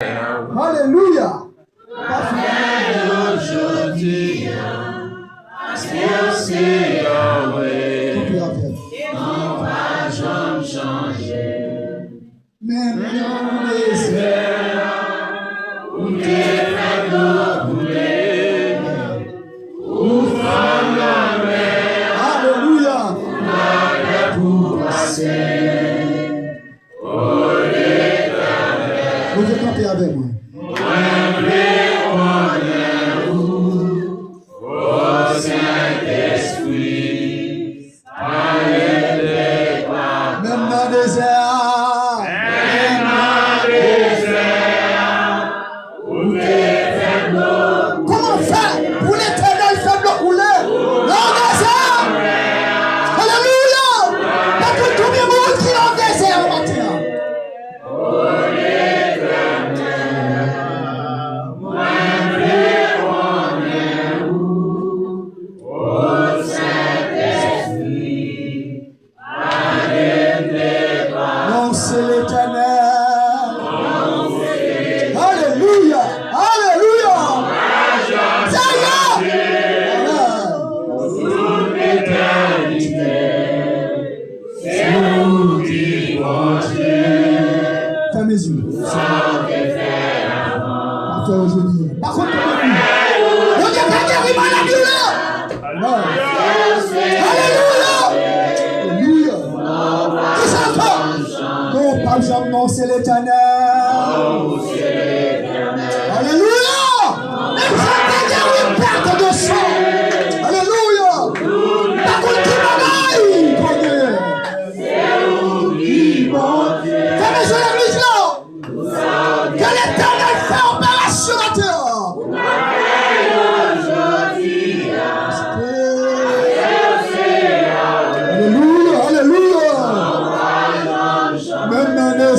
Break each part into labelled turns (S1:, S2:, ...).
S1: Alléluia.
S2: Aujourd'hui, parce que c'est Yahweh, non pas jamais changer.
S1: Même dans les
S2: airs, où tes frères couler, où femme la mer,
S1: Alléluia.
S2: la mer pour passer. Oh l'Éternel,
S1: vous êtes campé avec moi. C'est l'Éternel. Alléluia. Même si il y a une perte de sang. Alléluia. La culture fais mes yeux l'église là. Que l'Éternel fait opération à terre. Alléluia. Alléluia. Même dans les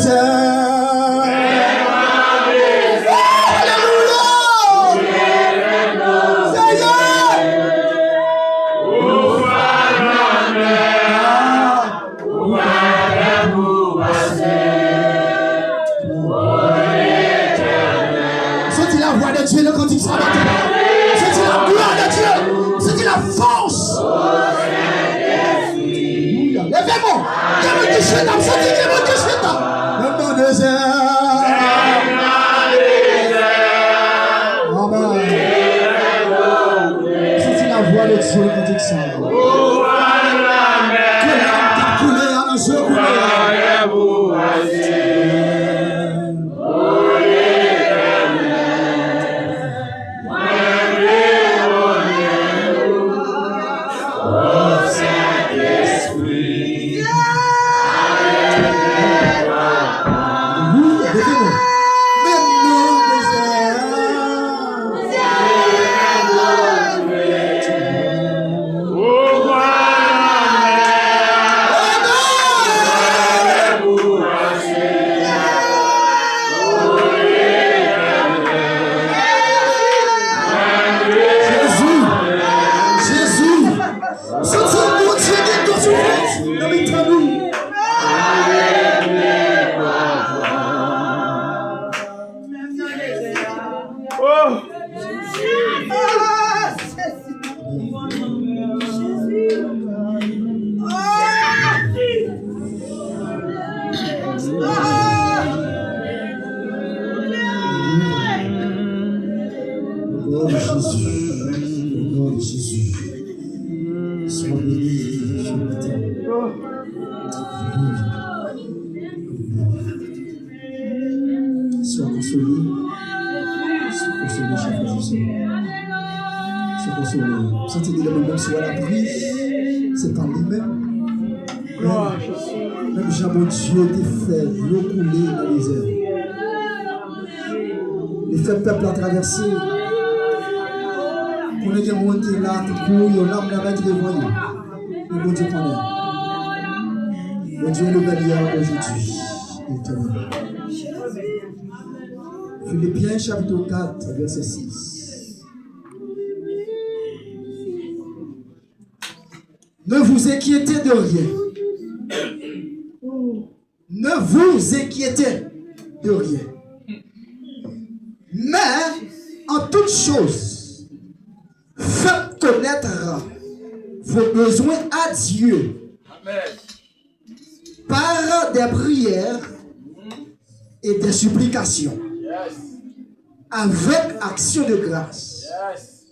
S1: c'est par lui-même. Même jamais Dieu te fait l'eau couler dans les airs. Il fait le peuple à traverser. Pour les gens qui sont là, qui courent, on a avec les voyants. Le bon Dieu connaît. Le Dieu est le meilleur aujourd'hui. Éternel. Philippiens chapitre 4, verset 6. Ne vous inquiétez de rien. Ne vous inquiétez de rien. Mais, en toute chose, faites connaître vos besoins à Dieu.
S2: Amen.
S1: Par des prières et des supplications.
S2: Yes.
S1: Avec action de grâce.
S2: Yes.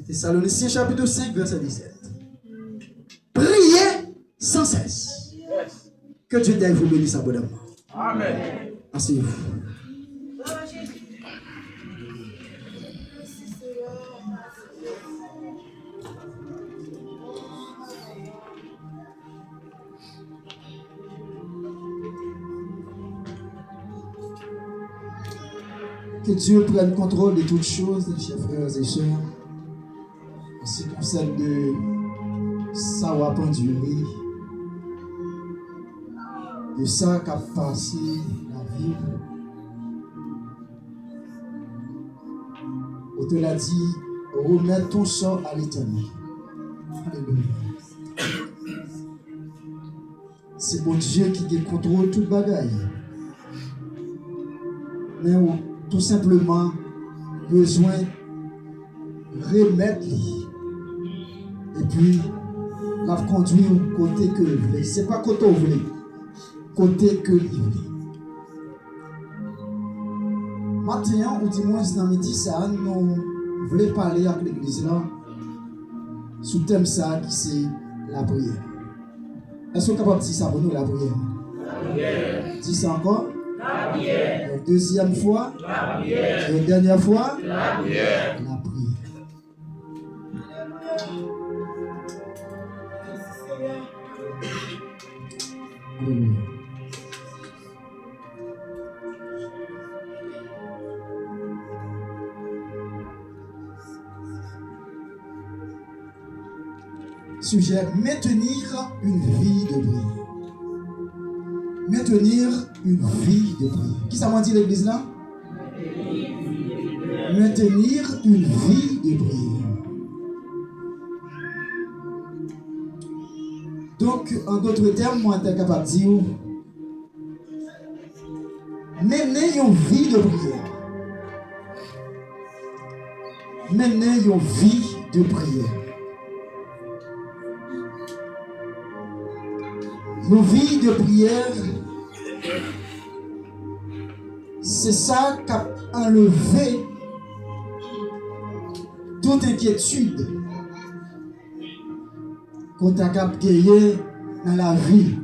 S1: Thessaloniciens chapitre 5, verset 17. Priez sans cesse.
S2: Yes.
S1: Que Dieu t'aide vous bénisse abondamment.
S2: Amen.
S1: Asseyez-vous. Que Dieu prenne contrôle de toutes choses, chers frères et sœurs, en ce qui concerne de savoir pendurer, de ça qu'a passé la vie. On te l'a dit, remets ton sort à l'Éternel. Alléluia. C'est bon Dieu qui contrôle toute bagaille. Mais on tout simplement besoin de remettre et puis la conduire au côté que vous voulez. Ce n'est pas côté vous voulez, côté que vous voulez. Maintenant, ou du moins dans midi, ça, nous voulons parler avec l'église là sous le thème ça qui c'est la prière. Est-ce que vous êtes capable de dire ça pour nous, la prière? La prière. Dis ça encore. La prière. La deuxième fois. La prière. Et la dernière fois. La prière. La prière. Alléluia. Sujet, maintenir une vie de prière. Maintenir une vie de prière. Qui ça m'a dit l'église là? Maintenir une vie de prière. Donc, en d'autres termes, moi, je suis capable de dire mener une vie de prière. Mener une vie de prière. Nos vies de prière, c'est ça qui a enlevé toute inquiétude qu'on a gagné dans la vie.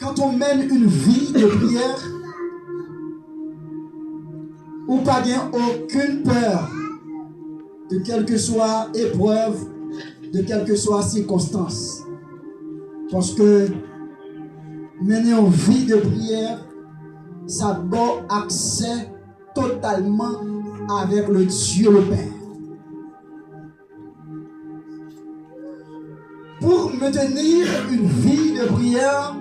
S1: Quand on mène une vie de prière, on n'a pas aucune peur de quelle que soit épreuve, de quelle que soit circonstance. Parce que mener une vie de prière, ça donne accès totalement avec le Dieu le Père. Pour maintenir une vie de prière,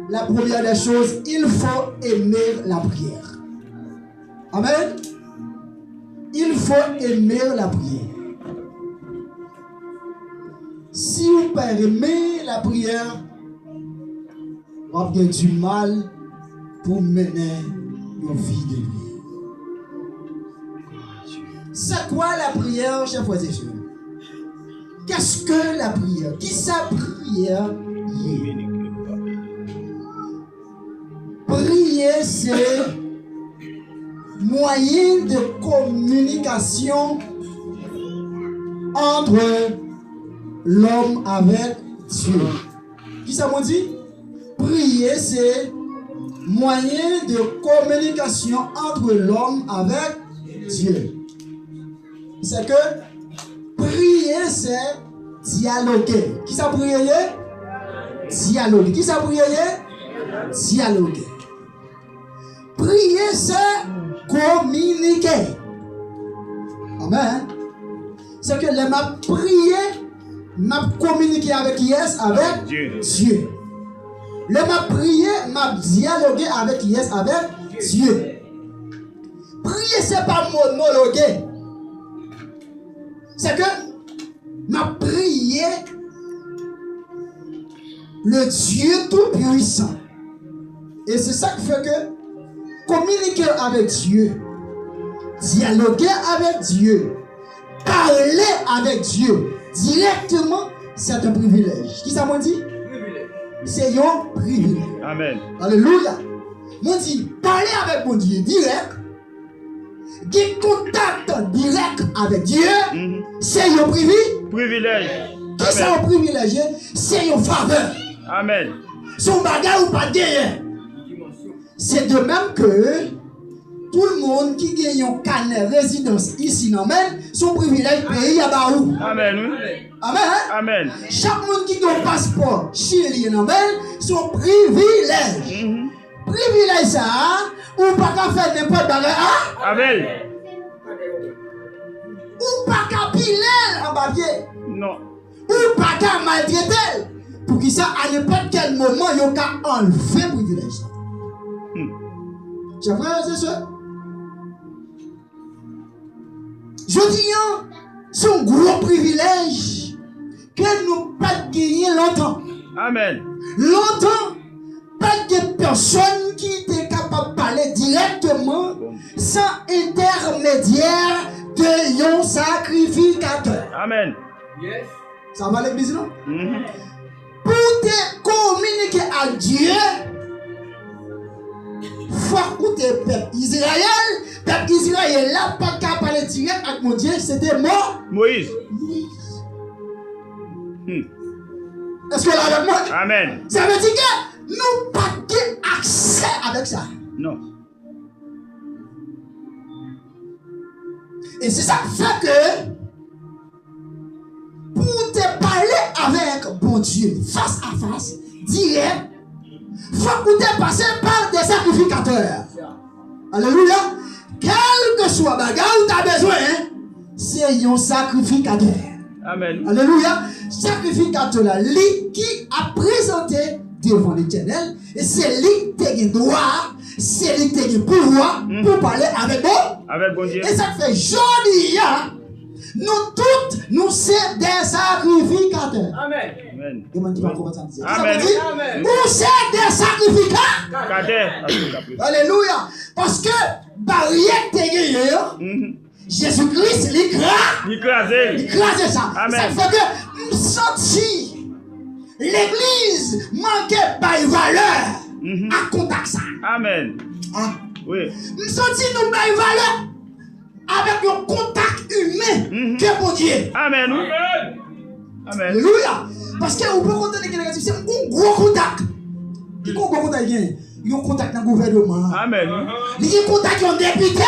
S1: la première des choses, il faut aimer la prière. Amen. Il faut aimer la prière. Si vous ne aimez la prière, vous avez du mal pour mener une vie de prière. C'est quoi la prière, chers frères et sœurs? Qu'est-ce que la prière? Qui sa prière est? Prier, c'est moyen de communication entre l'homme avec Dieu. Qui ça m'a dit? Prier, c'est moyen de communication entre l'homme avec Dieu. C'est que prier, c'est dialoguer. Qui ça prier? Dialoguer. Qui ça prier? Dialoguer. Prier, c'est communiquer. Amen. C'est que les m'a prié, m'a communiqué avec yes, avec Dieu. Le m'a prié, m'a dialogué avec yes, avec Dieu. Prier, c'est pas monologuer. C'est que m'a prié le Dieu Tout-Puissant. Et c'est ça qui fait que communiquer avec Dieu, dialoguer avec Dieu, parler avec Dieu directement, c'est un privilège. Qui ça m'a dit? C'est un privilège.
S2: Amen.
S1: Alléluia. M'a dit, parler avec mon Dieu direct, qui contact direct avec Dieu, c'est un
S2: Privilège.
S1: Qui c'est un privilège? C'est une faveur.
S2: Amen.
S1: Son bagage ou pas gagné. C'est de même que tout le monde qui gagne un carnet résidence ici dans même son privilège pays à Baou.
S2: Amen.
S1: Amen.
S2: Amen.
S1: Chaque monde qui a un passeport chilien dans même son privilège. Privilège ça, ou pas qu'à faire n'importe bagage.
S2: Amen.
S1: Ou pas qu'à piler en papier.
S2: Non.
S1: Ou pas qu'à maltraiter. Pour que ça, à n'importe quel moment, il y a qu'à enlever le privilège. Chers frères et sœurs, je dis, c'est un gros privilège que nous pas gagner longtemps.
S2: Amen.
S1: Longtemps, pas de personne qui était capable de parler directement sans intermédiaire de un sacrificateur.
S2: Amen.
S3: Yes.
S1: Ça va l'église, non? Pour te communiquer à Dieu, faut écouter le peuple Israël. Peuple Israël, là, pas qu'à parler direct avec mon Dieu, c'était mort.
S2: Moïse.
S1: Est-ce que là avec moi?
S2: Amen.
S1: Ça veut dire que nous pas de accès avec ça.
S2: Non.
S1: Et c'est ça qui fait que pour te parler avec bon Dieu face à face, direct, faut que tu passes par des sacrificateurs. Alléluia. Quel que soit le bagage où tu as besoin, c'est un sacrificateur.
S2: Amen.
S1: Alléluia. Sacrificateur là, lui qui a présenté devant l'Éternel, et c'est lui qui a le droit, c'est lui qui a le pouvoir pour parler avec nous.
S2: Avec bon Dieu.
S1: Et ça fait joli, hein? Nous toutes, nous sommes des sacrificateurs.
S3: Amen.
S2: Amen.
S1: Et moi, je ne sais pas comment ça dit.
S2: Amen.
S3: Amen.
S1: Nous sommes des sacrificateurs.
S2: Cadet.
S1: Alléluia. Parce que, barrière t'es gagné, Jésus-Christ
S2: Écrasé.
S1: l'écrase ça.
S2: Amen.
S1: Ça fait que nous senti l'église manquait par valeur à contact ça.
S2: Amen.
S1: Hein?
S2: Oui.
S1: Nous senti nous par valeur avec un contact humain que mon Dieu.
S2: Amen. Amen.
S1: Alléluia. Parce que vous pouvez compter les négatifs, c'est un gros contact. Il y a un gros contact. Il y a un contact dans le gouvernement.
S2: Amen.
S1: Il y a un contact dans le député.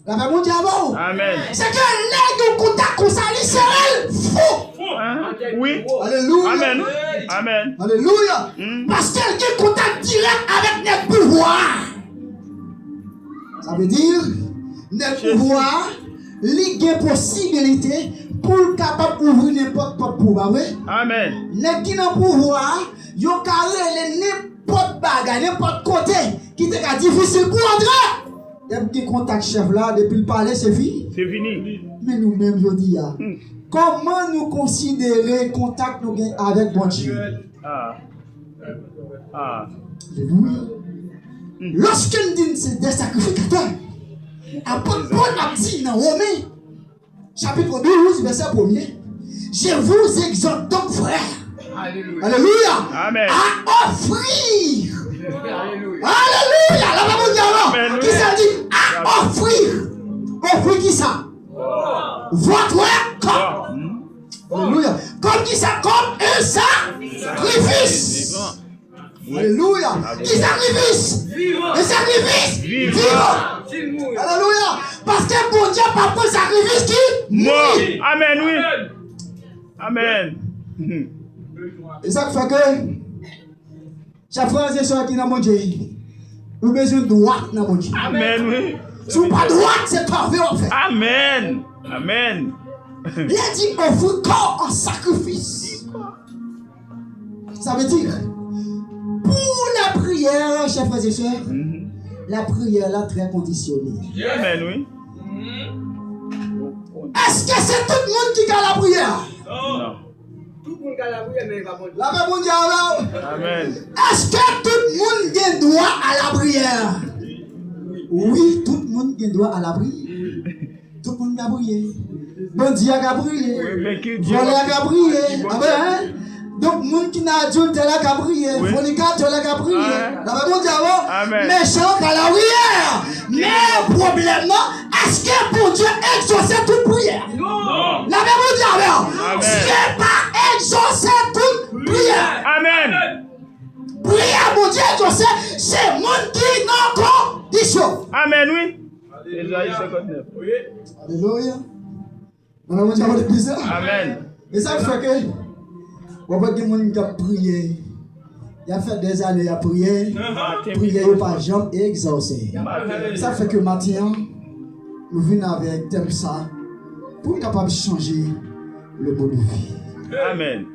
S1: La femme mondiale avant.
S2: Amen.
S1: C'est que les deux contacts qu'on s'allie, c'est elle. Faux.
S2: Hein? Oui.
S1: Alléluia.
S2: Amen. Amen.
S1: Alléluia. Parce qu'elle a un contact direct avec notre pouvoir. Ça veut dire, notre pouvoir, il y a une possibilité pour capable d'ouvrir n'importe quel pouvoir.
S2: Amen.
S1: Les qui ont pouvoir, ils ont carré n'importe bagage, n'importe côté qui est difficile pour entrer. Depuis contact chef là, depuis le palais, c'est fini.
S2: C'est fini.
S1: Mais nous-mêmes, je dis, comment nous considérer contact nous avec bon Dieu?
S2: Ah. Ah.
S1: Alléluia. Lorsque nous disons c'est des sacrificateurs, apôtre Paul a dit dans Romains, chapitre 12, verset 1er, je vous exhorte donc, frères,
S3: Alléluia.
S1: alléluia,
S2: Amen.
S1: à offrir.
S3: Alléluia.
S1: Alléluia. La Bible dit alors,
S2: Amen.
S1: qui ça dit à offrir. Offrir qui ça? Votre corps. Alléluia. Comme qui ça? Comme un sacrifice. Alléluia. Qui sacrifice?
S3: Vivant.
S1: Un sacrifice
S2: Vivant.
S1: vivant.
S3: S'il mouille.
S1: Alléluia. Parce que bon Dieu n'a pas pris sacrifice qui
S2: Mort.
S1: mourit.
S2: Amen, oui. Amen.
S1: Et ça fait que chaque frère et soeur qui n'a pas Dieu, vous avez besoin de droite dans mon Dieu.
S2: Amen, oui.
S1: Si vous n'avez pas droite, c'est corvée en fait.
S2: Amen. Amen.
S1: Il a dit offre corps en sacrifice. Ça veut dire, pour la prière, chers frères et sœurs, la prière là très conditionnée.
S2: Amen, oui.
S1: Est-ce que c'est tout le monde qui a la prière?
S2: Non.
S3: Tout le monde a la prière, mais il va pas.
S1: La paix mondiale.
S2: Amen.
S1: Est-ce que tout le monde a droit à la prière. Oui, tout le monde a droit à la prière. Tout le monde a prié. Bon Dieu a prié. Volé a prié. Amen. Donc, monde qui n'a Dieu tel a prié. Fornicateur a prié. La bon Dieu, méchant à la prière. Mais problème, non, est-ce que pour Dieu exaucer toute prière?
S2: Non.
S1: La bon Dieu, Dieu pas exaucer toute prière.
S2: Amen.
S1: Prière, mon Dieu, exaucer, c'est monde qui n'a condition.
S2: Amen, oui. Ésaïe 59.
S1: Alléluia. On a dit à l'église.
S2: Amen.
S1: Et ça fait que, on voit que les gens qui ont prié, il a fait des années à prier, prier par jamais exaucé. Ça fait que maintenant, nous venons avec thème ça pour être capable de changer le mode de vie.
S2: Amen.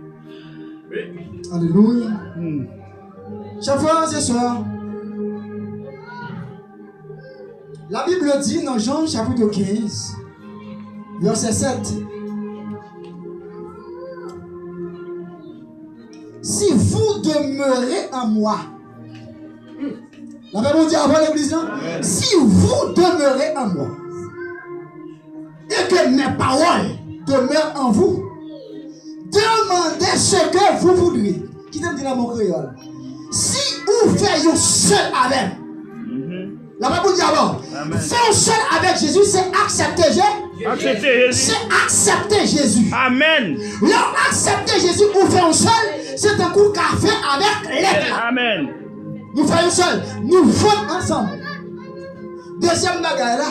S1: Alléluia. Chers frères et sœurs, la Bible dit dans Jean chapitre 15, verset 7, si vous demeurez en moi, la Bible dit avant l'église, si vous demeurez en moi, et que mes paroles demeurent en vous, demandez ce que vous voudrez. Qui t'aime dire mon créole? Si vous faites seul avec, la Bible dit avant, faire seul avec Jésus, c'est accepter Jésus.
S2: Accepter Jésus.
S1: C'est accepter Jésus.
S2: Amen.
S1: Là, accepter Jésus ou faire seul, c'est un coup qu'a fait avec l'être.
S2: Amen.
S1: Nous faisons seul, nous votons ensemble. Deuxième bagaille là,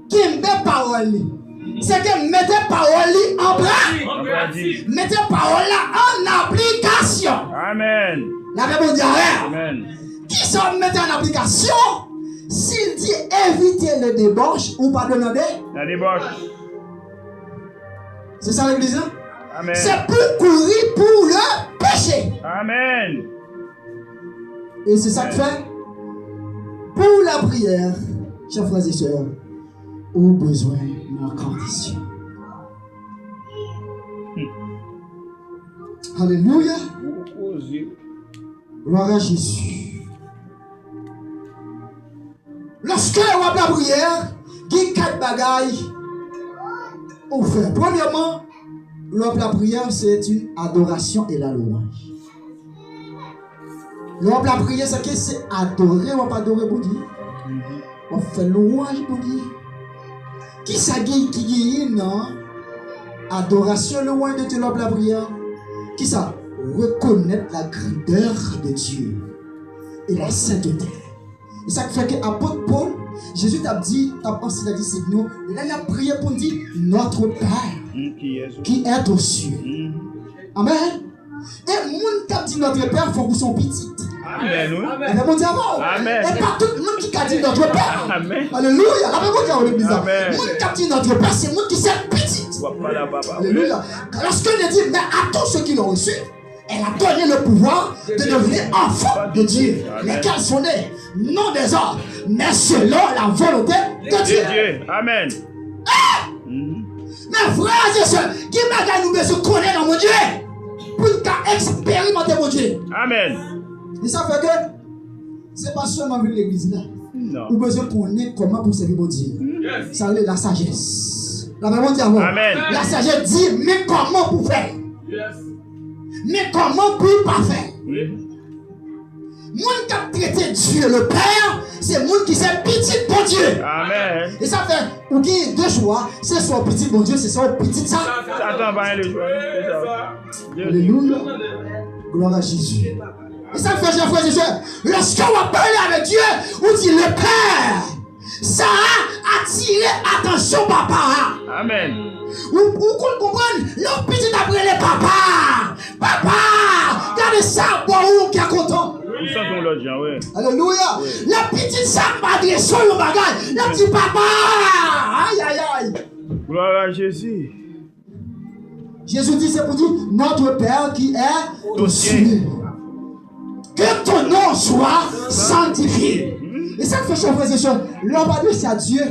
S1: qui met parole, c'est que mettez parole en pratique. Mettez parole en application.
S2: Amen.
S1: La Bible dit
S2: Amen.
S1: qui sont mettre en application? S'il dit éviter le débauche ou pas demander,
S2: La débauche.
S1: c'est ça l'église, hein?
S2: Amen.
S1: C'est pour courir pour le péché.
S2: Amen.
S1: Et c'est ça que fait. Pour la prière, chers frères et sœurs, au besoin d'une condition. Alléluia. Gloire à Jésus. Lorsque on va la prière, il y a 4 bagailles on fait. Premièrement, la prière, c'est une adoration et la louange. La prière, c'est que c'est adorer, on va pas adorer pour Dieu. On fait louange pour Dieu. Qui ça qui est non? Adoration, louange de Dieu, la prière. Qui ça? Reconnaître la grandeur de Dieu et la sainteté. Et ça fait que l'apôtre Paul, Jésus t'a dit, il a dit, c'est nous, il a prié pour dire notre Père qui est aux cieux. Amen. Et moun t'a dit notre Père, il faut que vous soyez petits.
S2: Amen.
S1: Amen. Et pas tout le monde qui a dit notre Père.
S2: Amen.
S1: Alléluia. Amen.
S2: Amen.
S1: Moun qui a dit notre Père, c'est moun qui s'est petit. Alléluia. Lorsqu'on dit, mais à tous ceux qui l'ont reçu, elle a donné le pouvoir de devenir enfant de Dieu. Lesquels sont nés, non des hommes, mais selon la volonté de Dieu.
S2: Amen.
S1: Mes frères et sœurs, qui m'a nous besoin de connaître mon Dieu pour expérimenter mon Dieu.
S2: Amen.
S1: Et ça fait que c'est pas seulement venir l'église là.
S2: Non.
S1: Vous besoin de connaître comment pour servir mon Dieu. Ça c'est la sagesse. La Bible dit avant.
S2: Amen.
S1: La sagesse dit mais comment pour faire? Mais comment pour pas faire? Moi qui a traité Dieu le Père, c'est moi qui s'est petit pour Dieu.
S2: Amen.
S1: Et ça fait, ou qui deux choix, c'est soit petit bon Dieu, c'est soit petit ça.
S2: Satan va le choix.
S1: Alléluia. Gloire à Jésus. Et ça fait, chers frères et sœurs, lorsqu'on va parler avec Dieu, on dit le Père, ça a attiré attention papa.
S2: Amen.
S1: Vous comprenez? Le petit après les papas. Papa, regardez ça, bon, qui est content.
S2: Nous sommes l'autre gens, oui.
S1: Alléluia. La petite ça malgré son le bagage. Le petit papa. Aïe, aïe, aïe.
S2: Gloire à Jésus.
S1: Jésus dit, c'est pour dire, notre Père qui est aux cieux. Que ton nom soit sanctifié. Et ça fait, chers frères et sœurs, l'homme va dire, c'est à Dieu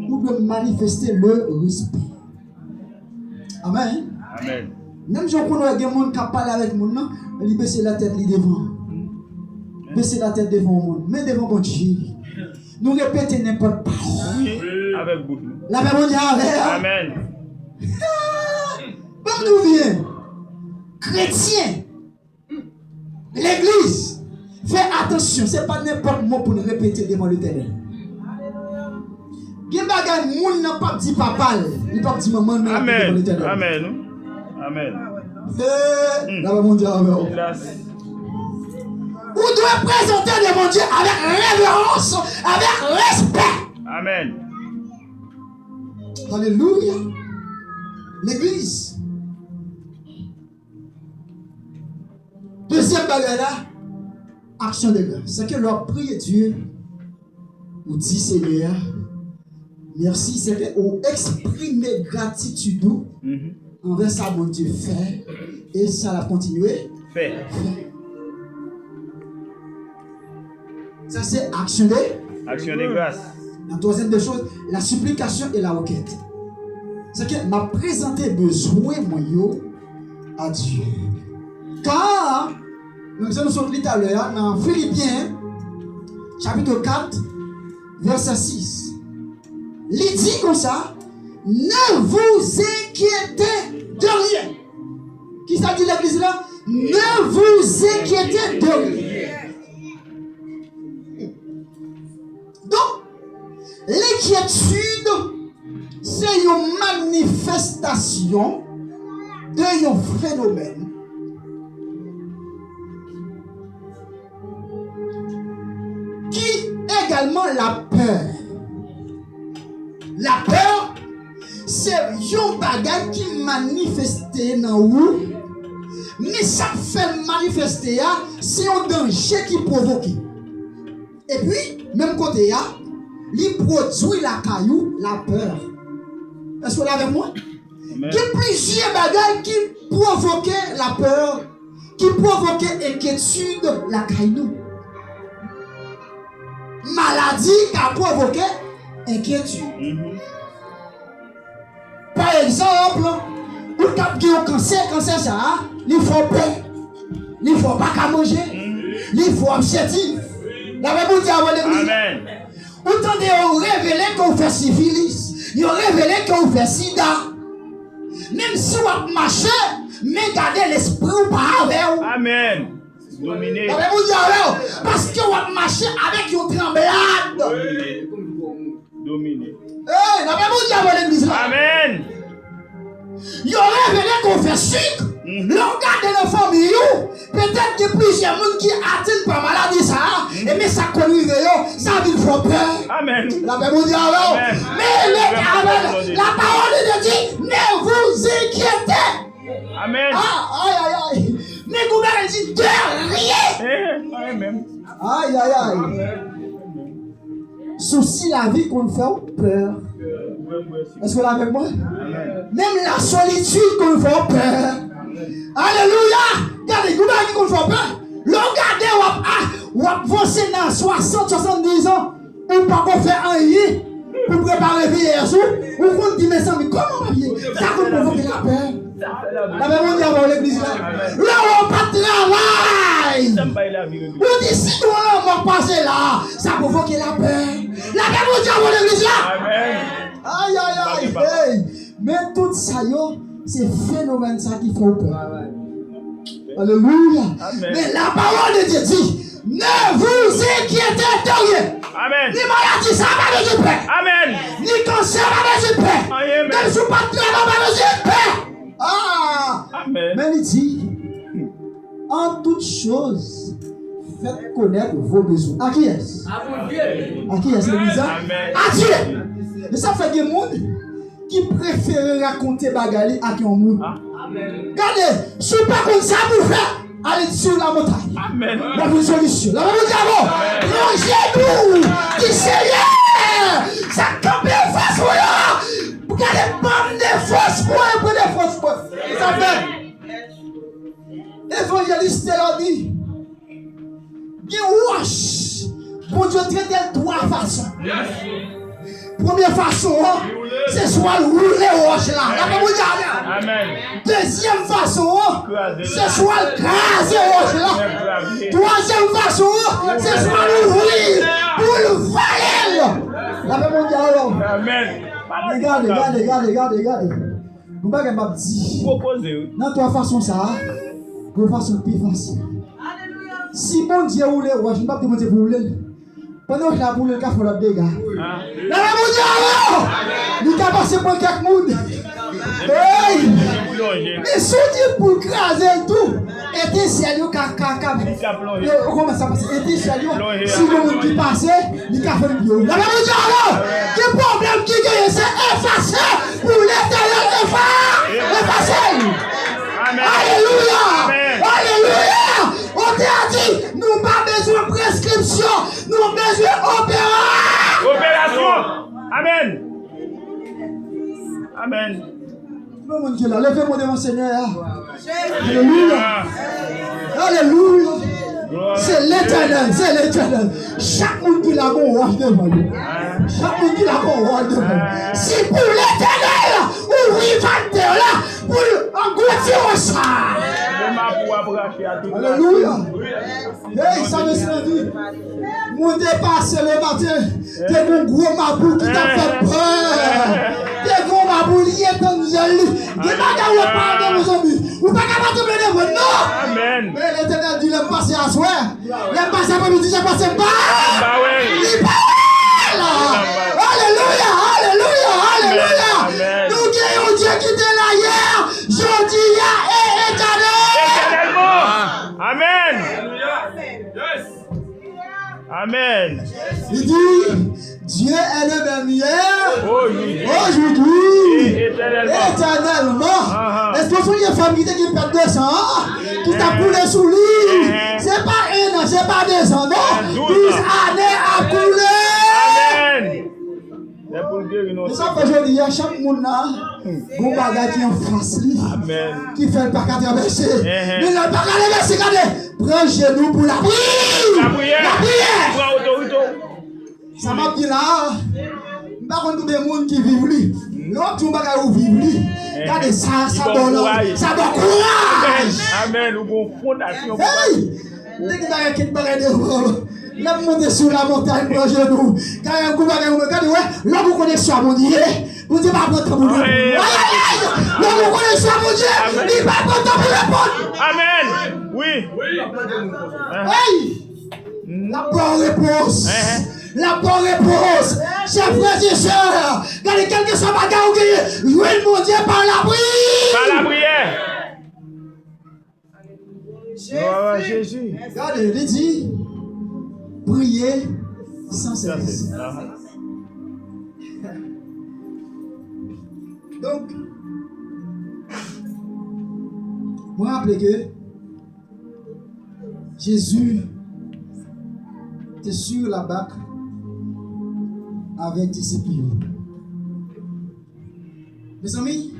S1: pour de manifester le respect. Amen.
S2: Amen.
S1: Même si on connaît des gens qui parlent avec moi, il baisse la tête devant. baisser la tête devant le monde, mais devant bon Dieu. Nous répétons n'importe quoi.
S2: Oui, avec bouche.
S1: La paix mondiale.
S2: Amen.
S1: Comme nous vient, chrétien, l'église, fais attention, ce n'est pas n'importe mot pour nous répéter devant l'Éternel. Il y a des gens qui n'ont pas dit papa, ils n'ont pas dit maman, mais devant l'Éternel.
S2: Amen. Amen.
S1: La paix mondiale. Vous devez présenter devant Dieu avec révérence, avec respect.
S2: Amen.
S1: Alléluia. L'église. Deuxième bagage là, action de grâce. C'est que leur prier Dieu, ou dit Seigneur, merci, c'est que ou exprimer gratitude envers ça, mon Dieu, fait, et ça va continuer.
S2: Fait.
S1: Ça, c'est action de
S2: grâce.
S1: La troisième des choses, la supplication et la requête. C'est que m'a présenté besoin mon à Dieu. Car, nous sommes tout à l'heure dans Philippiens, chapitre 4, verset 6. Il dit comme ça, ne vous inquiétez de rien. Qui ça dit l'église là? Ne vous inquiétez de rien. Donc, l'inquiétude, c'est une manifestation d'un phénomène qui est également la peur. La peur, c'est un bagage qui manifeste dans vous, mais ça fait manifester, c'est un danger qui provoque. Et puis, même côté, il produit la caillou, la peur. Est-ce que vous l'avez avec moi? Il y a plusieurs bagages qui provoquaient la peur, qui provoquaient inquiétude, la caillou. Maladie qui a provoqué inquiétude. Par exemple, vous avez un cancer, ça, il faut paix, il faut pas qu'à manger, il faut objectif. La Bible dit avant l'église.
S2: Amen.
S1: Vous entendez, on révélé qu'on fait syphilis, on révélé qu'on fait sida. Même si vous marchez, mais gardez l'esprit ou pas avec vous.
S2: Amen. Dominé.
S1: La Bible dit avec vous, parce que vous marchez avec une tremblade.
S2: Dominé.
S1: La Bible dit avant l'église.
S2: Amen.
S1: Ils ont révélé qu'on fait sucre. L'on garde dans la famille. Peut-être que plusieurs gens qui atteignent par maladie ça. Et mais ça connu ça il faut peur.
S2: Amen.
S1: La Bible dit alors. Mais la parole de Dieu, ne vous inquiétez.
S2: Amen.
S1: Aïe. Mais vous m'avez dit de rien.
S2: Amen.
S1: Aïe. Souci la vie qu'on fait peur. Est-ce que vous l'avez avec moi? Même la solitude qu'on fait peur. Alléluia. Regardez, vous m'avez dit qu'on fait peur. Regardez, vous avancez dans 60, 70 ans. Ou pas qu'on fait un lit pour préparer vie jour. Ou qu'on dit, mais ça, mais comment on va vivre? Ça peut provoquer la peur. La même on dit avant l'église là. Là, on pas travail. On dit, si on va passer là, ça provoque la peur. La même on dit avant l'église là.
S2: Amen.
S1: Aïe. Hey. Mais tout ça, c'est phénomène ça qui fait peur. Alléluia.
S2: Amen.
S1: Mais la parole de Dieu dit, ne vous inquiétez de rien.
S2: Amen.
S1: Ni maladie, ça va de paix.
S2: Amen.
S1: Ni cancer, va de paix.
S2: Amen.
S1: Même si vous pas de travail, va de paix.
S2: Amen.
S1: Mais il dit, en toute chose, faites connaître vos besoins. À qui est-ce? À qui est-ce l'église? À Dieu. Mais ça fait des gens qui préfèrent raconter bagali à qui on moune. Regardez, si vous ne pas comme ça, vous faites, allez sur la montagne.
S2: Amen.
S1: La bonne solution. La bonne avant. Plongez-nous. Dis Seigneur. Ça campe les fausses points. Vous regardez, bande des fausses points. Prenez des fausses points. Ça fait. Évangéliste l'a dit. Il wash. Bon Dieu traite de trois façons. Première façon, c'est soit rouler au roche là.
S2: Amen.
S1: Deuxième façon, c'est soit craser au roche là. Troisième façon, c'est soit l'ouvrir pour le valer. La même mondiale.
S2: Amen.
S1: Regardez. Vous ne m'a dit.
S2: Proposez.
S1: Dans trois façons ça, de façon plus facile. Si bon Dieu roule au roche, je ne vais pas demander pour rouler. Pendant que la boule le café, on a des gars. La même mondiale. Il t'a passé pour quelques monde. Hey! Mais si tu pour craser tout, et t'es sérieux, comment ça passe? Et t'es sérieux, si le monde qui passe, il a fait le bio. La même chose, le problème qui gagne, c'est effacer pour l'éternel, effacer. Alléluia! Alléluia! On t'a dit, nous pas besoin de prescription, nous avons besoin d'opération.
S2: Opération. Amen. Amen.
S1: Tout le monde qui est là, levez-moi devant le Seigneur. Alléluia. Alléluia. C'est l'éternel. Chaque monde qui l'a bon roi devant lui. Chaque monde qui l'a bon roi devant lui. Si pour l'éternel, ouvrir votre terre là, pour engloutir ça. Alléluia. Hey, ça me dit. Mon dépassé le matin, t'es mon gros mabou qui t'a fait peur. T'es gros mabou lié dans joli. T'es pas capable de parler aux amis. Ou pas capable de me dire non.
S2: Amen.
S1: Mais l'éternel dit, l'aime passer à soi. L'aime passer à midi, j'ai passé pas.
S2: Bah oui.
S1: Il parle. Alléluia, alléluia, alléluia. Nous gagnons Dieu qui était là hier, jeudi et éternel.
S2: Éternellement. Amen. Amen.
S1: Il dit, Dieu est le même hier,
S2: aujourd'hui,
S1: et éternellement. Est-ce que vous avez une famille qui perd 200 qui t'a coulé sous lui? C'est pas un an, c'est pas 2 ans, non. 12 années à couler.
S2: Amen.
S1: C'est ça que je dis à chaque monde là, bon bagage qui est en face lui, qui fait le pas qu'à traverser. Mais le pas qu'à traverser, regardez, prends genou pour la prière.
S2: La prière.
S1: Ça m'a dit là, par contre, des gens qui vivent lui, l'autre qui bagage où vivent lui, regardez ça, ça donne courage.
S2: Amen. Ou bon fondation.
S1: Hey, dès que tu as quelque bagage de là, vous montez sur la montagne, prends genou. Quand il y a un coup bagage, regardez, ouais, là vous connaissez à mon Dieu. Vous dites pas prendre pour répondre. Là vous connaissez à mon Dieu. Il va prendre pour répondre.
S2: Amen. Oui.
S1: Hey, la bonne réponse. La bonne réponse. Chers frères et sœurs, regardez quel que soit le bagage où gagnez, jouez mon Dieu par la prière.
S2: Par la prière. Gloire à Jésus.
S1: Regardez, il dit, priez sans cesse. Donc, vous vous rappelez que Jésus était sur la barque avec disciples. Mes amis,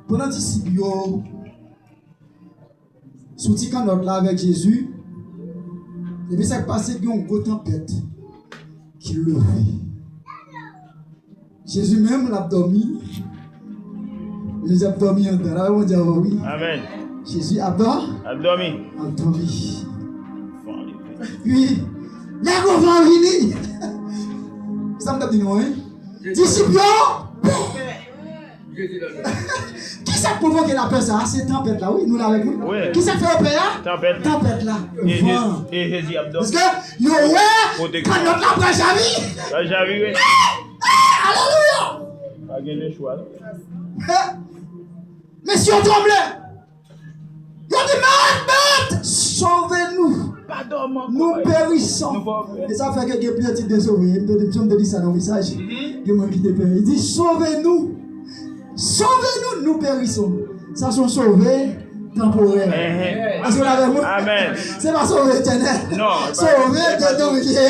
S1: pendant disciples, sorti quand notre là avec Jésus, et puis ça passé qu'il y a une grosse tempête qui levait. Jésus même l'a dormi. Jésus a dormi en dedans. Là, on dit oui.
S2: Amen.
S1: Jésus a dormi. Puis, les gros vont venir. Ça me dit non, hein? Disciples. Qui s'est provoqué la paix ça? C'est tempête là, oui, nous là avec nous.
S2: Oui.
S1: Qui s'est fait opérer? Tempête là.
S2: Et Jésus a dormi.
S1: Parce que, yo, ouais, quand notre là prend Javi.
S2: Javi, oui.
S1: Alléluia.
S2: Pas gagner le choix.
S1: Mais si on tremblait, il dit, mais sauvez-nous. Nous périssons. Et ça fait que quelqu'un qui est sauvé. Je me dis ça dans le message. Il dit, sauvez-nous. Sauvez-nous, nous périssons. Ça sont sauvés temporaires. Est-ce que vous l'avez vu?
S2: Amen.
S1: C'est pas sauvé éternel.
S2: Non.
S1: Sauvé de danger.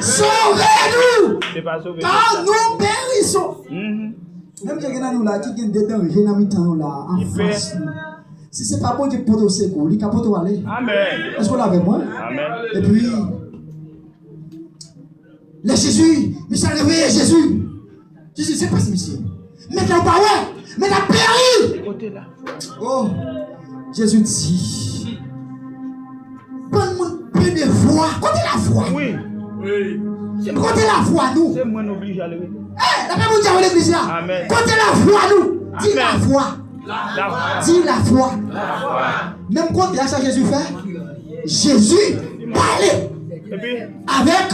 S1: Sauvez-nous.
S2: C'est pas sauvé.
S1: Car nous périssons. Même si nous là qui ont des dangers dans le temps là en face. Si ce n'est pas bon Dieu pour te secours, il est capable de aller.
S2: Amen.
S1: Est-ce que vous l'avez moi?
S2: Amen.
S1: Et puis, Le Jésus, monsieur a réveillé Jésus. Jésus, c'est pas ce monsieur. Maintenant, pas ouais. Maintenant, péri.
S2: Côté là.
S1: Oh, Jésus dit. Bonne monde plein de foi. Côté la foi.
S2: Oui.
S1: Côté la foi, nous.
S2: C'est moi obligé à le dire.
S1: Eh, la même chose à l'église là.
S2: Amen.
S1: Côté la foi, nous. Dis
S2: Amen.
S1: la foi.
S2: La foi.
S1: Dis la foi. Même côté là, ça Jésus fait. Jésus parlait
S2: Et puis,
S1: avec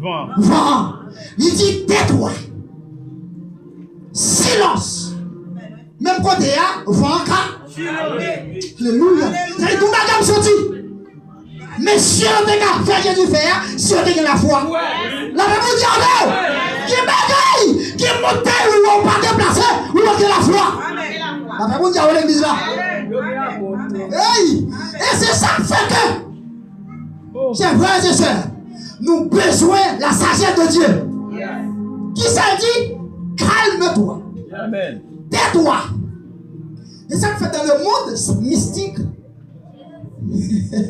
S2: vent.
S1: vent. Il dit tais-toi. Silence. Même côté là, vent ka. Alléluia. Ça dit tout bagage sorti. Mais si on te fait Jésus faire, si on te la foi. La même chose dit qui bagaille, qui monte ou on pas déplacer, ou on la foi. La même chose dit à l'église là. Hey, et c'est ça qui fait que, chers frères et sœurs, nous avons besoin de la sagesse de Dieu. Qui s'est dit, calme-toi,
S2: Amen.
S1: tais-toi. Et ça qui fait dans le monde mystique,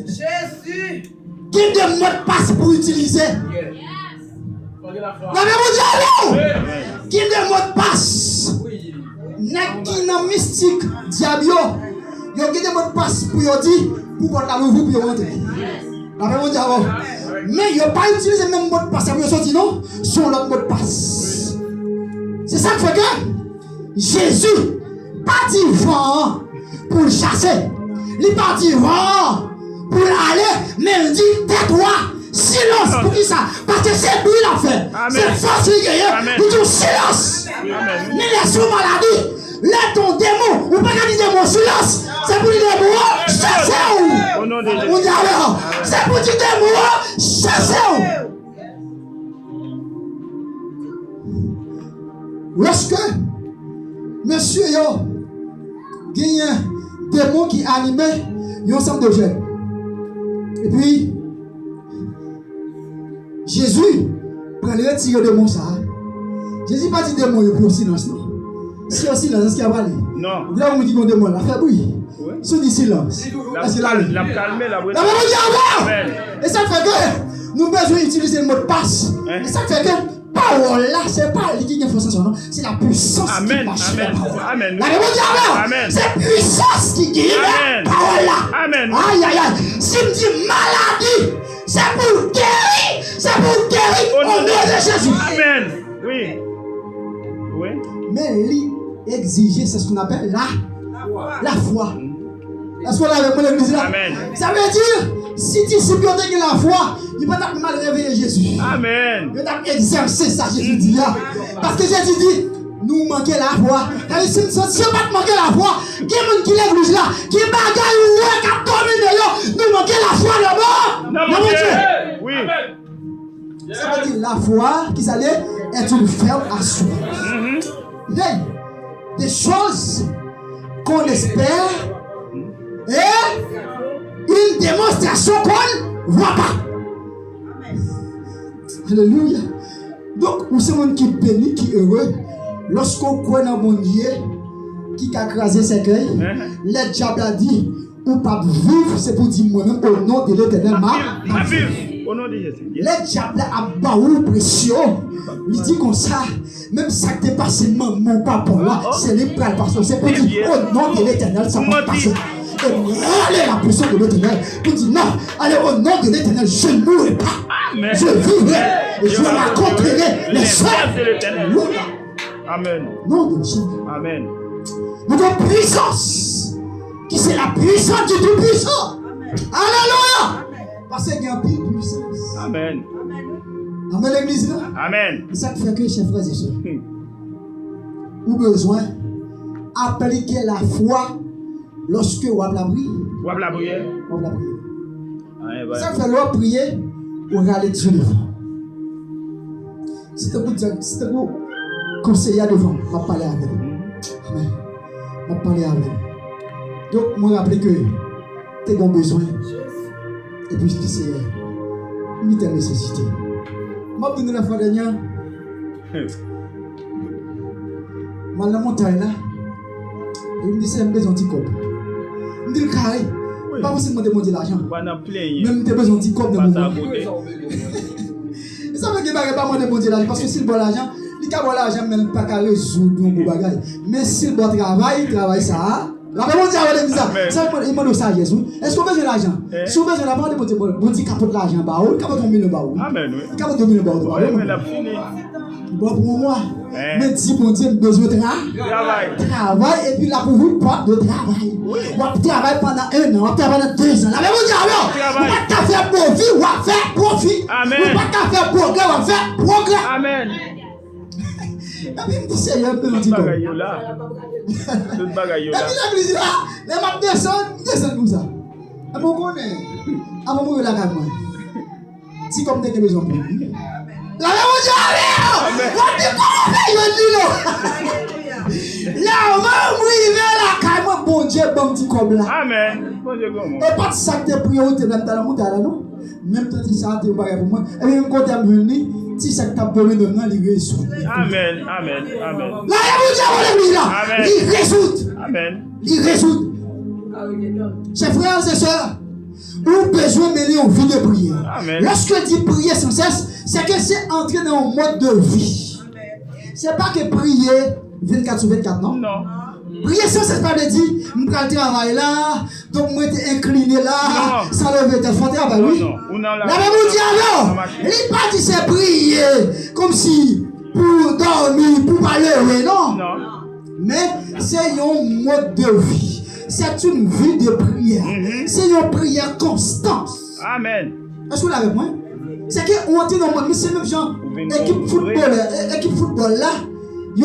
S3: Jésus.
S1: qui de mot de passe pour utiliser. La même chose, qui de mot de passe. N'est qui dans mystique, diable, il y a des mots de passe pour dire, pour porter la nouveau pour rentrer. La même chose, mais il n'y a pas utilisé le même mot de passe pour sortir, non? Sur l'autre mot de passe. C'est ça qui fait que Jésus parti vent pour le chasser. Il parti vent pour aller, mais il dit tais-toi, silence. Pour qui ça? Parce que c'est lui qui l'a fait. C'est force qui gagne. Il dit silence. Ni les sous maladie. Là ton démon, ou pas qu'à dire démon, silence. C'est pour dire démon, chassez-vous.
S2: Au nom de Jésus.
S1: Vous dites, c'est pour dire démon, chassez-vous. Lorsque monsieur yo gagne un démon qui animait un ensemble de jeunes. Et puis Jésus prend le retire de mon ça. Jésus pas dit démon pour silence non. Si au silence est-ce qu'il y a parlé?
S2: Non.
S1: Vous avez dit qu'on démon là fait bruit.
S2: Oui.
S1: Si on dit silence. Est-ce qu'il a
S2: La calmer, la
S1: la même chose.
S2: Amen.
S1: Et ça fait que nous besoin d'utiliser le mot de passe. Et ça fait que parole là, c'est pas lui qui a fait ça, non? C'est la puissance
S2: Amen.
S1: qui marche la
S2: Amen.
S1: parole.
S2: Amen.
S1: La même chose.
S2: Amen.
S1: C'est puissance qui guérit
S2: Amen.
S1: la parole là.
S2: Amen.
S1: Aïe aïe aïe. Si me dit maladie, c'est pour guérir. C'est pour guérir au nom de Jésus.
S2: Amen. Oui. Oui.
S1: Mais lui exiger, c'est ce qu'on appelle la foi. Est-ce qu'on a avec moi l'église là?
S2: Amen.
S1: Ça veut dire, si tu supportes la foi, il va t'appeler mal réveiller Jésus.
S2: Amen.
S1: Il va exercer ça, Jésus dit là. Parce que Jésus dit, nous manquons la foi. Si on ne pas manquer la foi, qui est le qui l'église là, qui bagaille ou qui a dominé, nous manquons la foi là-bas.
S2: Non, oui.
S1: Ça veut dire la foi qui s'allait est une ferme assurance. Hey, des choses qu'on espère et une démonstration qu'on ne voit pas. Alléluia. Donc, vous savez un qui béni, qui heureux, lorsqu'on croit dans mon Dieu, qui a crasé ses cœurs, le diable a dit, ou pas vivre, c'est pour dire moi-même au nom de l'Éternel.
S2: Au nom de Jésus.
S1: Le diable a baou pression. Il dit comme ça, même ça qui est passé, mon papa là, c'est les prêts parce que c'est pour dire au nom de l'Éternel, ça va passer. Et allez la pression de l'Éternel. Pour dire non, allez au nom de l'Éternel, je ne mourrai pas.
S2: Amen.
S1: Je vivrai et je raconterai les soins
S2: de l'Éternel. Amen.
S1: Non de Jésus.
S2: Amen.
S1: Nous avons puissance, qui c'est la puissance du Tout-Puissant. Alléluia. Parce qu'il y a une pile puissance.
S2: Amen.
S1: Amen l'église là.
S2: Amen.
S1: C'est ça qui fait que, chers frères et sœurs, vous avez besoin d'appliquer la foi lorsque vous avez la prière.
S2: Vous avez la prière.
S1: Vous avez la prière. C'est ça qui fait l'heure prier ou regarder Dieu devant. Si vous conseillez devant, je vais parler avec vous. Amen. Je vais parler avec vous. Donc, moi, rappelez que tu as besoin. Et puis, c'est une telle nécessité. Je vais vous la fois dernière. Je suis la montagne là. Et je me dis, c'est un besoin de cop. Je me dis, le carré. Pas forcément demander l'argent. Même si tu as besoin de cop de mon. Et ça Ça veut dire qu'il ne va pas demander bon Dieu l'argent. Parce que s'il boit l'argent, il ne va pas l'argent, mais il ne va pas résoudre nos bagages. Mais s'il boit travail ça. La même Dieu a dit ça. Ça il demande ça à Jésus. Est-ce qu'on a besoin d'argent? Si on a besoin d'argent, bon Dieu capote l'argent, il capote 1 million d'euros.
S2: Amen.
S1: Il capote 2 millions d'euros.
S2: Mais la fini.
S1: Bon pour moi. Mais dis bon Dieu, besoin de travail et puis là pour vous pas de travail. On va travailler pendant 1 an, on va travailler pendant 2 ans. La même Dieu alors. On va pas faire profit, on va faire profit.
S2: Amen.
S1: On va pas faire progrès, on va faire progrès.
S2: Amen.
S1: Et puis il dit Seigneur, peu petit.
S2: Bagaille là. Tout bagaille
S1: Et
S2: là.
S1: puis la musique là, les m'a descend comme ça. Et mon connaît. Avant moi la gagne moi. Si comme t'as besoin pour lui. La même Dieu alors. On dit comment faire yo là. Là on va mourir la gagne moi bon Dieu bon petit comme là.
S2: Amen. Bon Dieu comment.
S1: Et pas de ça que t'es priorité même dans la montagne là non. Même quand tu ça t'es pas pour moi. Et même quand t'es venu, si ça t'a permis de non il résout.
S2: Amen. Amen. Amen.
S1: Là il y a là. Il résout.
S2: Amen.
S1: Il résout. Chers frères et sœurs, nous avons besoin de mener une vie de prière.
S2: Amen.
S1: Lorsque je dis prier sans cesse, c'est que c'est entrer dans un mode de vie. Ce n'est pas que prier 24 sur 24, non?
S2: Non.
S1: Prier sans cesse, pas de dire, je vais travailler là, donc je vais incliné là, sans lever tes fonds, ben oui. La même dit alors, il n'est pas dit c'est prier, comme si pour dormir, pour pas lever, non.
S2: Non.
S1: Mais c'est un mode de vie. C'est une vie de prière. C'est une prière constante.
S2: Amen.
S1: Est-ce que vous l'avez avec moi? C'est qu'on entre dans le monde, mais c'est même genre, équipe football là, ils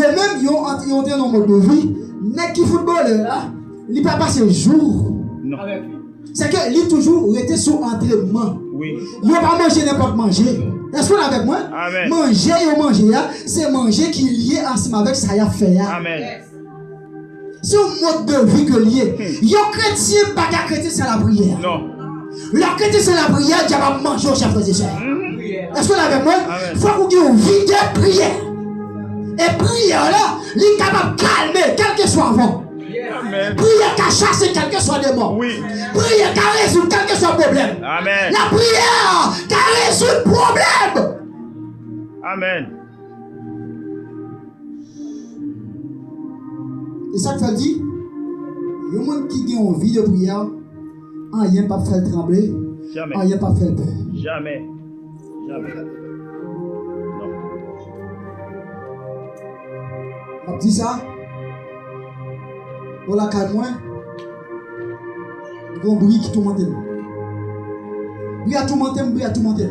S1: ont dans le mode de vie, l'équipe football là, il ne peut pas passer jour.
S2: Non.
S1: C'est qu'il toujours été sous entraînement.
S2: Oui.
S1: Il ne va pas manger n'importe manger. Est-ce que vous l'avez avec moi?
S2: Amen.
S1: Manger, c'est manger qui est lié ensemble avec ça y a fait.
S2: Amen.
S1: C'est un mode de vie que lié. Yo chrétien, pas qu'à chrétien, c'est la prière.
S2: Non.
S1: Le chrétien, c'est la prière, Dieu va manger au chef de sœurs. Est-ce que vous l'avez avec moi? Il faut que vous ayez une vie de prière. Et prière là, il est capable de calmer, quel que soit avant.
S2: Amen.
S1: Prière qui a chassé quel que soit démon.
S2: Oui.
S1: Prière qui a résolu quel que soit problème.
S2: Amen.
S1: La prière qui a résolu le problème.
S2: Amen.
S1: Et ça te fait dire, le monde qui a une vie de prière, rien pas faire trembler,
S2: Jamais.
S1: rien pas faire peur.
S2: Jamais. Jamais. Non.
S1: On dit ça, pour la calme, il y a un bruit qui tourmente. Bruit à tourmenter.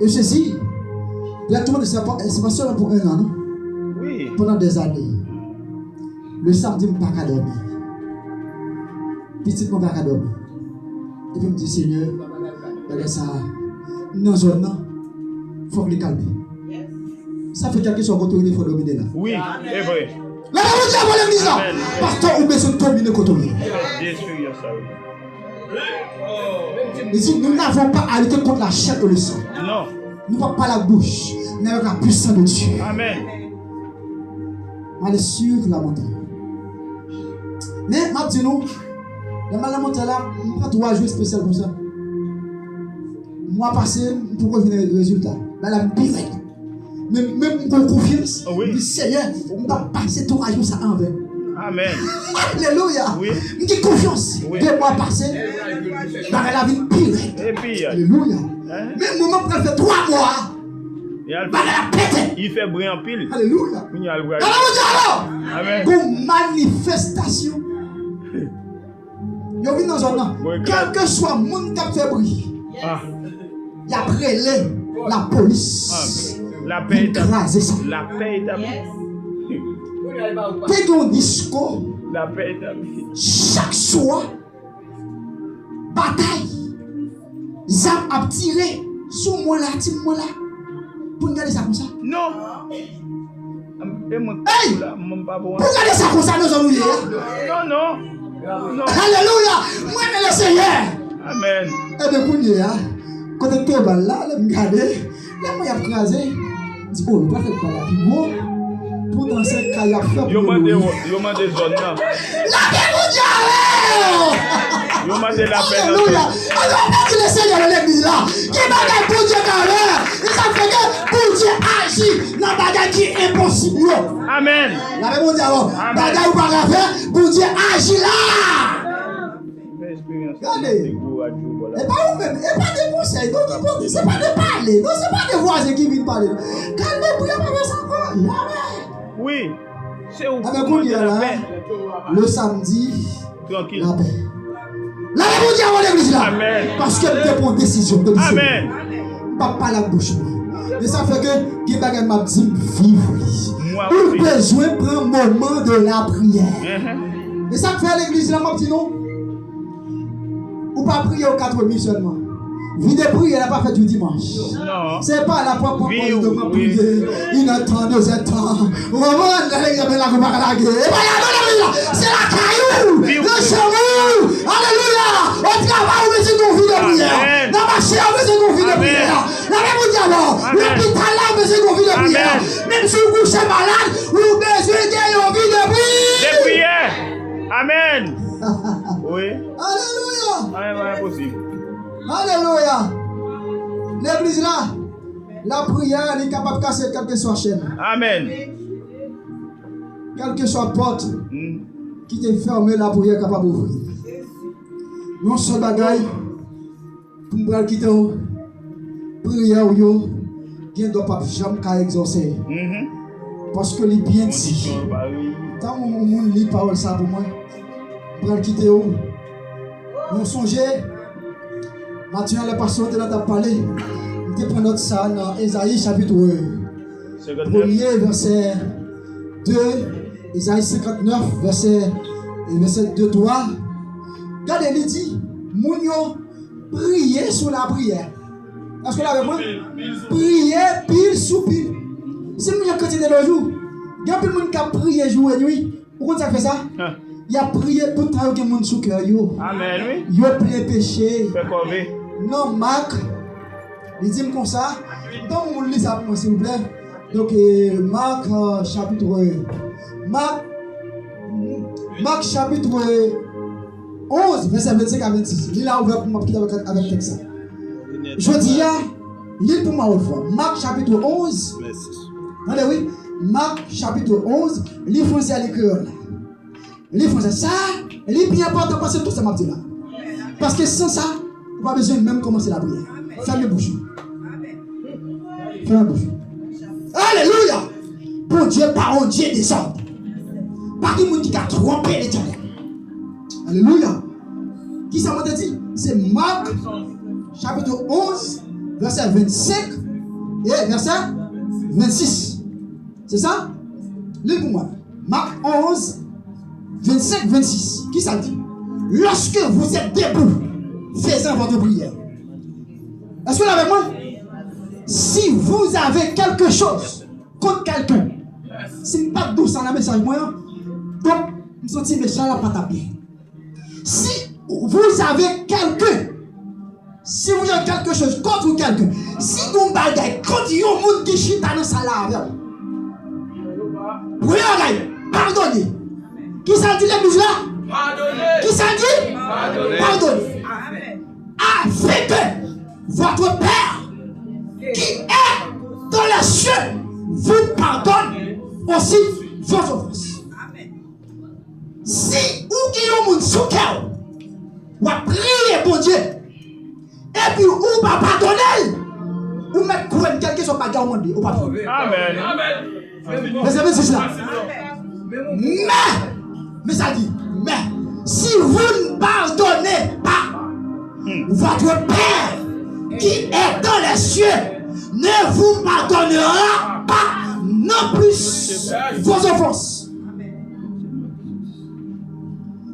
S1: Et ceci, bruit à tourmenter, c'est pas seulement pour 1 an, non?
S2: Oui.
S1: Pendant des années. Le samedi, je ne peux pas dormir. Petit, je ne peux pas dormir. Et puis, je me dis, Seigneur, regarde ça, dans la zone, il faut que les calme. Ça fait quelque chose qu'il faut dominer là.
S2: Oui, c'est vrai.
S1: Là, on dit à l'église là. Pasteur, on besoin de dominer quand on est.
S2: Détruire ça.
S1: Il dit, nous n'avons pas à lutter contre la chair et le sang.
S2: Non.
S1: Nous n'avons pas la bouche, mais avec la puissance de Dieu.
S2: Amen.
S1: Aller sur la montagne. Mais, ma dit nous, la montagne là, on ne prend 3 jours spéciaux comme ça. Mois passé, pour revenir le résultat. Là, la pire. Même pour confiance, je dis Seigneur, on va passer 3 jours ça envers.
S2: Amen.
S1: Alléluia.
S2: Oui.
S1: Je dis confiance. 2 mois passés, dans la vie pire.
S2: Et puis,
S1: Alléluia. Même moment pour faire 3 mois.
S2: Il fait briller en pile.
S1: Alléluia.
S2: Amen.
S1: Pour manifestation. Yo vient dans zone là. Quel que soit le monde qui a fait bruit. Il y a prélé la police.
S2: La paix est
S1: écrasé ça.
S2: La paix est amis.
S1: T'es un discours.
S2: La paix est amis.
S1: Chaque soir, bataille. Zam a tiré sur moi là, pour regarder ça comme ça.
S2: Non.
S1: Hey! Pour regarder ça comme ça, nous allons lire.
S2: Non.
S1: Alléluia. Moi, je le Seigneur.
S2: Amen.
S1: Et bien, pour dire, quand tu es là, je regarde, là, moi, il a crasé. Je dis, oh, il va faire quoi là? Puis bon, pour dans cette cas, il a fait.
S2: Yo mande zone là.
S1: La paix, mon Dieu!
S2: Yo demander la paix.
S1: Alléluia. Alors, le Seigneur de l'église là, qui bagaille pour Dieu quand même. Et ça fait que pour Dieu agit dans bagaille qui est impossible.
S2: Amen.
S1: La même dit alors,
S2: Amen.
S1: bagaille ou pas la faire, pour Dieu agit là. Regardez. Et pas vous-même, et pas des conseils, donc c'est pas de parler, donc c'est pas des voisins qui viennent parler. Calmez-vous, il n'y a pas besoin encore. Jamais.
S2: Oui. C'est où
S1: Ah ben qu'on dit
S2: la
S1: là,
S2: paix.
S1: le samedi,
S2: Tranquille.
S1: la paix. La même dit avant l'église là.
S2: Amen.
S1: Parce que tu prends décision de décision.
S2: Amen.
S1: Pas la bouche. Mais ça fait que qui bagaille m'a dit vivre.
S2: Moi
S1: Pour
S2: aussi.
S1: besoin prendre un moment de la prière. Et ça fait l'église là, mon petit non. Ou pas prier aux 4 000 seulement. Vie de prière, elle n'a pas fait du dimanche.
S2: Non.
S1: C'est pas la propre
S2: Oui,
S1: de
S2: oui.
S1: prier. Il attend, nous attend. Au moment où l'examen la combat la guerre. Et voilà, c'est la caillou.
S2: Oui,
S1: Le
S2: oui.
S1: chemin. Alléluia. Au travail, on met une vie de prière.
S2: Amen.
S1: Dans ma chair, on met une vie de
S2: Amen.
S1: prière. La même dit alors.
S2: Amen.
S1: L'hôpital là, on met une vie de prière.
S2: Amen.
S1: Même si vous couchez malade, vous besoin d'une vie de prière.
S2: Des prières. Amen. Oui.
S1: Alléluia.
S2: Amen, impossible.
S1: Alléluia. L'église là, la prière, elle est capable de casser quelle que soit chaîne,
S2: Amen.
S1: quelle que soit porte
S2: Mm.
S1: qui t'est fermée, la prière est capable d'ouvrir. Non seul bagaille, pour me quitter, prière ou yo, qui ne doit pas jamais qu'à exaucer.
S2: Mhm.
S1: Parce que les bien dit, tant que mon monde lit parole ça pour moi, pour me quitter, nous songez. Maintenant, le pasteur de la parlé. Nous prenons notre ça dans Ésaïe chapitre 1er, verset 2, Ésaïe 59, verset 2, 3. Regardez, il dit, Mounio, priez sur la prière. Est-ce que là avec moi? Priez pile sous pile. Si nous avons quantité de jour, il y a plus de monde qui a prié jour et nuit. Pourquoi ça fait ça? Il a prié tout le temps que monde sous cœur.
S2: Amen, oui.
S1: Il a plein péché.
S2: Fais corvée.
S1: Non, Marc, il dit comme ça. Donc, on lit ça pour moi, s'il vous plaît. Donc, Marc, chapitre 11, verset 25 à 26. Il a ouvert pour moi avec le texte. Je dis, lis pour moi autrefois. Marc, chapitre 11. Attendez, oui. Marc, chapitre 11. Lis français à l'école. Lis français. Ça, lis bien important parce que tout ça m'a dit là. Parce que sans ça, on n'a pas besoin de même commencer la prière. Ferme les bouches. Ferme les bouches. Alléluia. Pour Dieu, par un Dieu des ordres. Pas de monde qui a trompé l'Éternel. Alléluia. Qui ça m'a dit? C'est Marc, chapitre 11, verset 25 et verset 26. C'est ça? Lis pour moi. Marc 11, 25, 26. Qui ça dit? Lorsque vous êtes debout, faisant votre prière. Est-ce que vous avec moi? Si vous avez quelque chose contre quelqu'un, c'est pas douce dans la message, moi. Donc, nous sommes dit, mais ça n'a pas tapé. Si vous avez quelqu'un, si vous avez quelque chose contre quelqu'un, si vous avez contre un monde qui chita dans sa lave, regardez, pardonnez. Qui ça dit l'église là? Pardonnez. Qui ça dit? Pardonnez. Pardonnez. Afin que votre Père qui est dans les cieux vous pardonne aussi vos offenses. Si ou qui ont mon sous-cœur, ou à prier pour Dieu, et puis ou pas pardonner, ou mettre quoi quelque chose pas garder, ou pas pardonner.
S2: Amen.
S1: Vous savez c'est ça. Mais ça dit, mais si vous ne pardonnez pas, votre Père qui est dans les cieux ne vous pardonnera pas non plus vos offenses.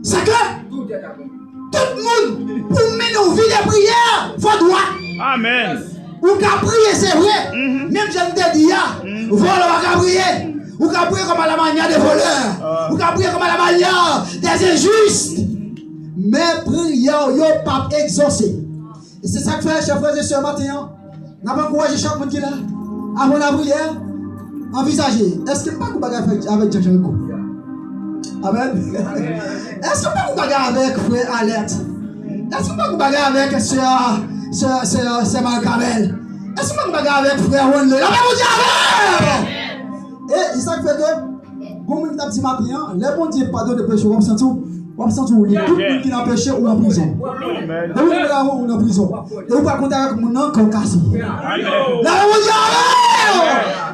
S1: C'est que tout le monde, pour mener une vie de prière, faut droit.
S2: Amen.
S1: Ou qu'à prier, c'est vrai. Même j'aime te dire, vol, on va prier. Ou qu'à prier comme à la manière des voleurs. Ou qu'à prier comme à la manière des injustes. Mais prière, yo pas exaucé. Et c'est ça que fait, chers frères et sœurs, matin. N'a pas encouragé chaque monde qui est là. Avant la prière, envisagez. Est-ce que pas qu'on bagarre avec Est-ce que vous bagarre avec sœur Marc-Camel? Est-ce que vous bagarre avec frère Wendel? La même vous dit et ça fait que, comme on t'a dit matin, les bons dieux pardon de péché, on sent tout le monde qui n'a péché ou en prison. Et vous là ou en prison. Et vous pas compter avec mon nom qu'on casse. La même vous dit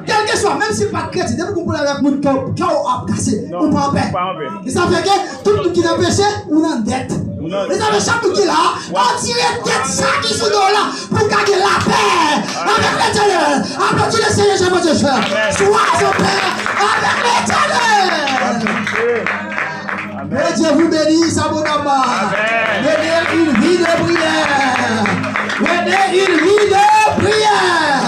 S1: quel que soit, même si pas chrétien, dès que vous parlez avec mon cœur a cassé, on pas en paix. Et ça fait que tout le monde qui n'a péché ou en dette. Et ça fait chaque qui là, on tire tête ça qui sous dos là pour gagner la paix avec l'Éternel. Applaudis le Seigneur, je veux dire. Sois en paix avec l'Éternel. Que Dieu vous bénisse, abondamment. Menez une vie de prière. Menez une vie de prière.